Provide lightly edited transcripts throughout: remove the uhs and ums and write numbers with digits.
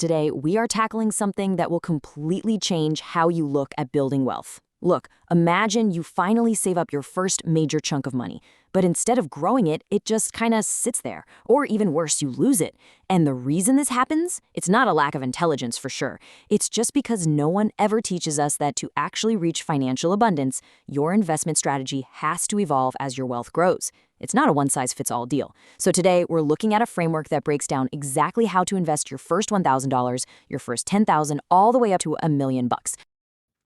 Today, we are tackling something that will completely change how you look at building wealth. Look, imagine you finally save up your first major chunk of money, but instead of growing it, it just kind of sits there. Or even worse, you lose it. And the reason this happens? It's not a lack of intelligence for sure. It's just because no one ever teaches us that to actually reach financial abundance, your investment strategy has to evolve as your wealth grows. It's not a one-size-fits-all deal. So today, we're looking at a framework that breaks down exactly how to invest your first $1,000, your first $10,000, all the way up to $1 million.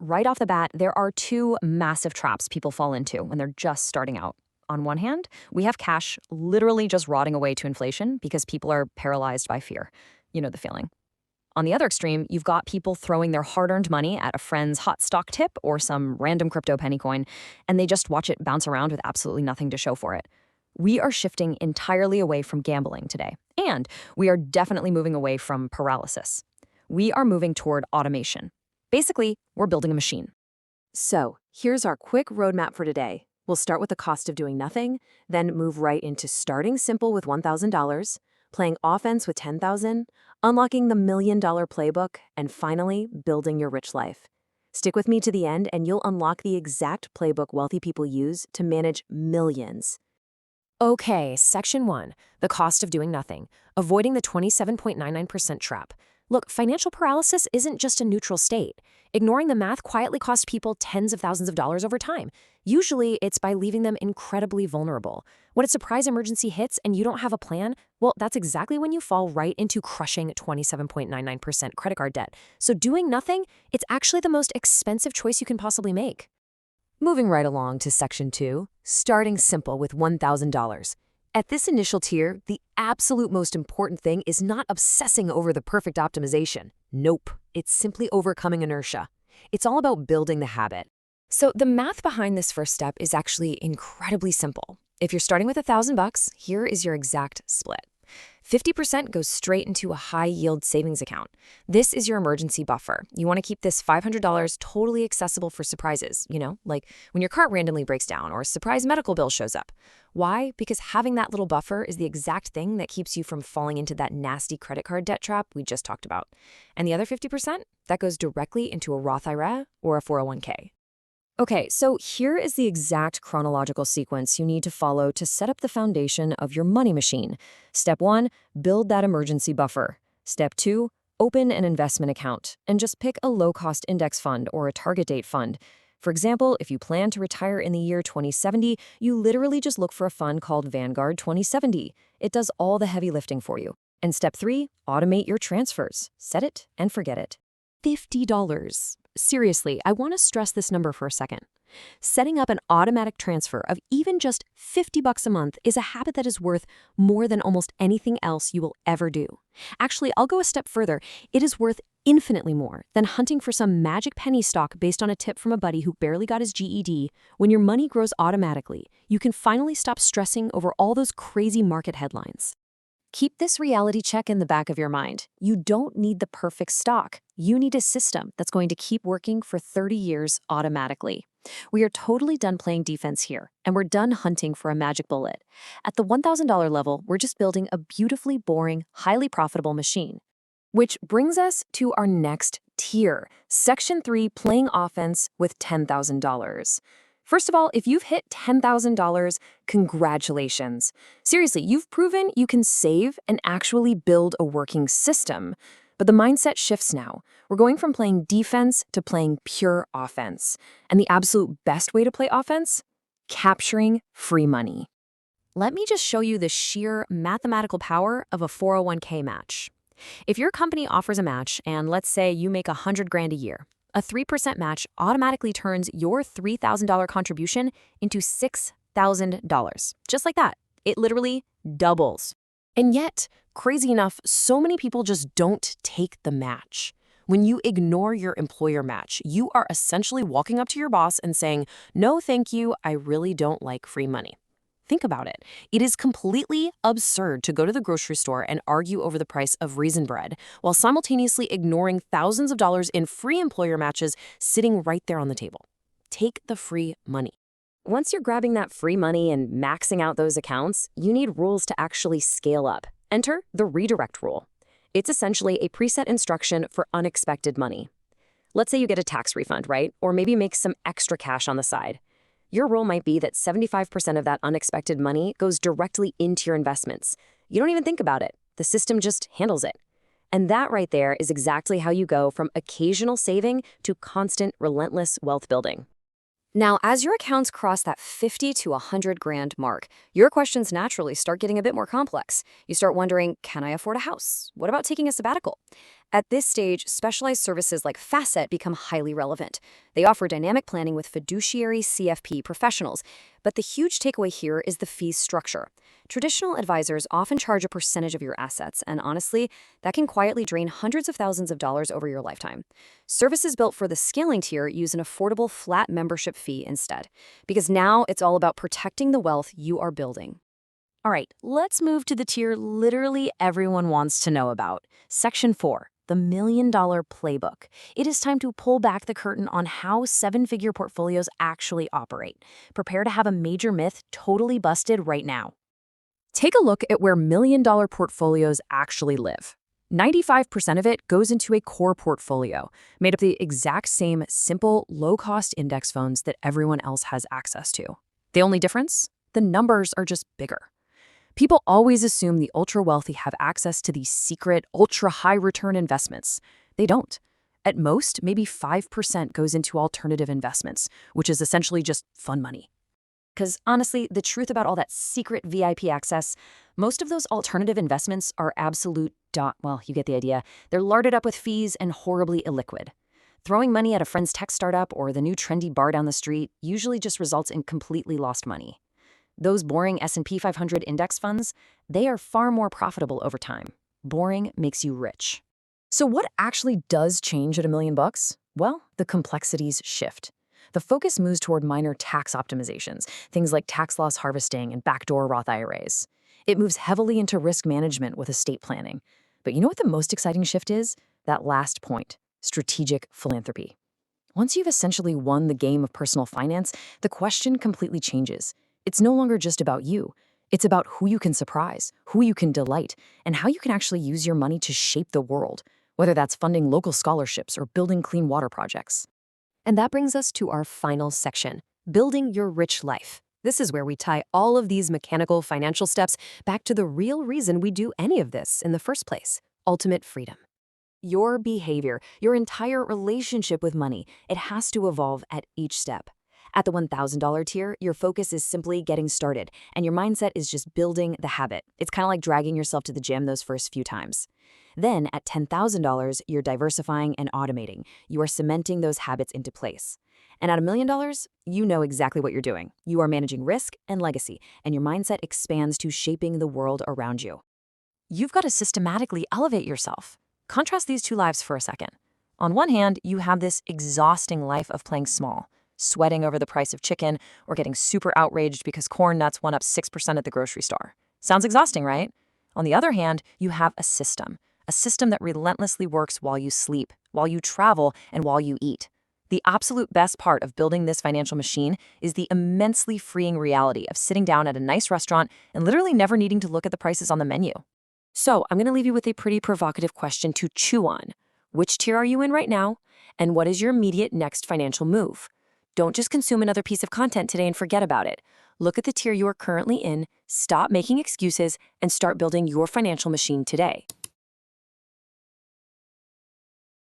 Right off the bat, there are two massive traps people fall into when they're just starting out. On one hand, we have cash literally just rotting away to inflation because people are paralyzed by fear. You know the feeling. On the other extreme, you've got people throwing their hard-earned money at a friend's hot stock tip or some random crypto penny coin, and they just watch it bounce around with absolutely nothing to show for it. We are shifting entirely away from gambling today, and we are definitely moving away from paralysis. We are moving toward automation. Basically, we're building a machine. So, here's our quick roadmap for today. We'll start with the cost of doing nothing, then move right into starting simple with $1,000, playing offense with $10,000, unlocking the $1 million playbook, and finally, building your rich life. Stick with me to the end and you'll unlock the exact playbook wealthy people use to manage millions. Okay, Section 1, the cost of doing nothing, avoiding the 27.99% trap. Look, financial paralysis isn't just a neutral state. Ignoring the math quietly costs people tens of thousands of dollars over time. Usually, it's by leaving them incredibly vulnerable. When a surprise emergency hits and you don't have a plan, well, that's exactly when you fall right into crushing 27.99% credit card debt. So doing nothing, it's actually the most expensive choice you can possibly make. Moving right along to Section 2, starting simple with $1,000. At this initial tier, the absolute most important thing is not obsessing over the perfect optimization. Nope, it's simply overcoming inertia. It's all about building the habit. So the math behind this first step is actually incredibly simple. If you're starting with $1,000, here is your exact split. 50% goes straight into a high-yield savings account. This is your emergency buffer. You want to keep this $500 totally accessible for surprises, like when your car randomly breaks down or a surprise medical bill shows up. Why? Because having that little buffer is the exact thing that keeps you from falling into that nasty credit card debt trap we just talked about. And the other 50%, that goes directly into a Roth IRA or a 401k. Okay, so here is the exact chronological sequence you need to follow to set up the foundation of your money machine. Step 1, build that emergency buffer. Step 2, open an investment account and just pick a low-cost index fund or a target date fund. For example, if you plan to retire in the year 2070, you literally just look for a fund called Vanguard 2070. It does all the heavy lifting for you. And step 3, automate your transfers. Set it and forget it. $50. Seriously, I want to stress this number for a second. Setting up an automatic transfer of even just $50 a month is a habit that is worth more than almost anything else you will ever do. Actually, I'll go a step further. It is worth infinitely more than hunting for some magic penny stock based on a tip from a buddy who barely got his GED. When your money grows automatically, you can finally stop stressing over all those crazy market headlines. Keep this reality check in the back of your mind. You don't need the perfect stock. You need a system that's going to keep working for 30 years automatically. We are totally done playing defense here, and we're done hunting for a magic bullet. At the $1,000 level, we're just building a beautifully boring, highly profitable machine. Which brings us to our next tier, Section 3, playing offense with $10,000. First of all, if you've hit $10,000, congratulations. Seriously, you've proven you can save and actually build a working system. But the mindset shifts now. We're going from playing defense to playing pure offense. And the absolute best way to play offense? Capturing free money. Let me just show you the sheer mathematical power of a 401k match. If your company offers a match, and let's say you make $100,000 a year, a 3% match automatically turns your $3,000 contribution into $6,000. Just like that. It literally doubles. And yet, crazy enough, so many people just don't take the match. When you ignore your employer match, you are essentially walking up to your boss and saying, "No, thank you, I really don't like free money." Think about it. It is completely absurd to go to the grocery store and argue over the price of raisin bread while simultaneously ignoring thousands of dollars in free employer matches sitting right there on the table. Take the free money. Once you're grabbing that free money and maxing out those accounts, you need rules to actually scale up. Enter the redirect rule. It's essentially a preset instruction for unexpected money. Let's say you get a tax refund, right? Or maybe make some extra cash on the side. Your rule might be that 75% of that unexpected money goes directly into your investments. You don't even think about it. The system just handles it. And that right there is exactly how you go from occasional saving to constant, relentless wealth building. Now, as your accounts cross that 50 to 100 grand mark, your questions naturally start getting a bit more complex. You start wondering, can I afford a house? What about taking a sabbatical? At this stage, specialized services like Facet become highly relevant. They offer dynamic planning with fiduciary CFP professionals, but the huge takeaway here is the fee structure. Traditional advisors often charge a percentage of your assets, and honestly, that can quietly drain hundreds of thousands of dollars over your lifetime. Services built for the scaling tier use an affordable flat membership fee instead, because now it's all about protecting the wealth you are building. All right, let's move to the tier literally everyone wants to know about. Section 4, the $1 Million Playbook. It is time to pull back the curtain on how seven-figure portfolios actually operate. Prepare to have a major myth totally busted right now. Take a look at where $1 million portfolios actually live. 95% of it goes into a core portfolio, made of the exact same simple, low-cost index funds that everyone else has access to. The only difference? The numbers are just bigger. People always assume the ultra-wealthy have access to these secret, ultra-high return investments. They don't. At most, maybe 5% goes into alternative investments, which is essentially just fun money. Because honestly, the truth about all that secret VIP access, most of those alternative investments are absolute well, you get the idea. They're larded up with fees and horribly illiquid. Throwing money at a friend's tech startup or the new trendy bar down the street usually just results in completely lost money. Those boring S&P 500 index funds, they are far more profitable over time. Boring makes you rich. So what actually does change at $1 million? Well, the complexities shift. The focus moves toward minor tax optimizations, things like tax loss harvesting and backdoor Roth IRAs. It moves heavily into risk management with estate planning. But you know what the most exciting shift is? That last point, strategic philanthropy. Once you've essentially won the game of personal finance, the question completely changes. It's no longer just about you. It's about who you can surprise, who you can delight, and how you can actually use your money to shape the world, whether that's funding local scholarships or building clean water projects. And that brings us to our final section, building your rich life. This is where we tie all of these mechanical financial steps back to the real reason we do any of this in the first place, ultimate freedom. Your behavior, your entire relationship with money, it has to evolve at each step. At the $1,000 tier, your focus is simply getting started, and your mindset is just building the habit. It's kind of like dragging yourself to the gym those first few times. Then, at $10,000, you're diversifying and automating. You are cementing those habits into place. And at $1 million, you know exactly what you're doing. You are managing risk and legacy, and your mindset expands to shaping the world around you. You've got to systematically elevate yourself. Contrast these two lives for a second. On one hand, you have this exhausting life of playing small, sweating over the price of chicken, or getting super outraged because corn nuts went up 6% at the grocery store. Sounds exhausting, right? On the other hand, you have a system that relentlessly works while you sleep, while you travel, and while you eat. The absolute best part of building this financial machine is the immensely freeing reality of sitting down at a nice restaurant and literally never needing to look at the prices on the menu. So I'm going to leave you with a pretty provocative question to chew on. Which tier are you in right now? And what is your immediate next financial move? Don't just consume another piece of content today and forget about it. Look at the tier you are currently in, stop making excuses, and start building your financial machine today.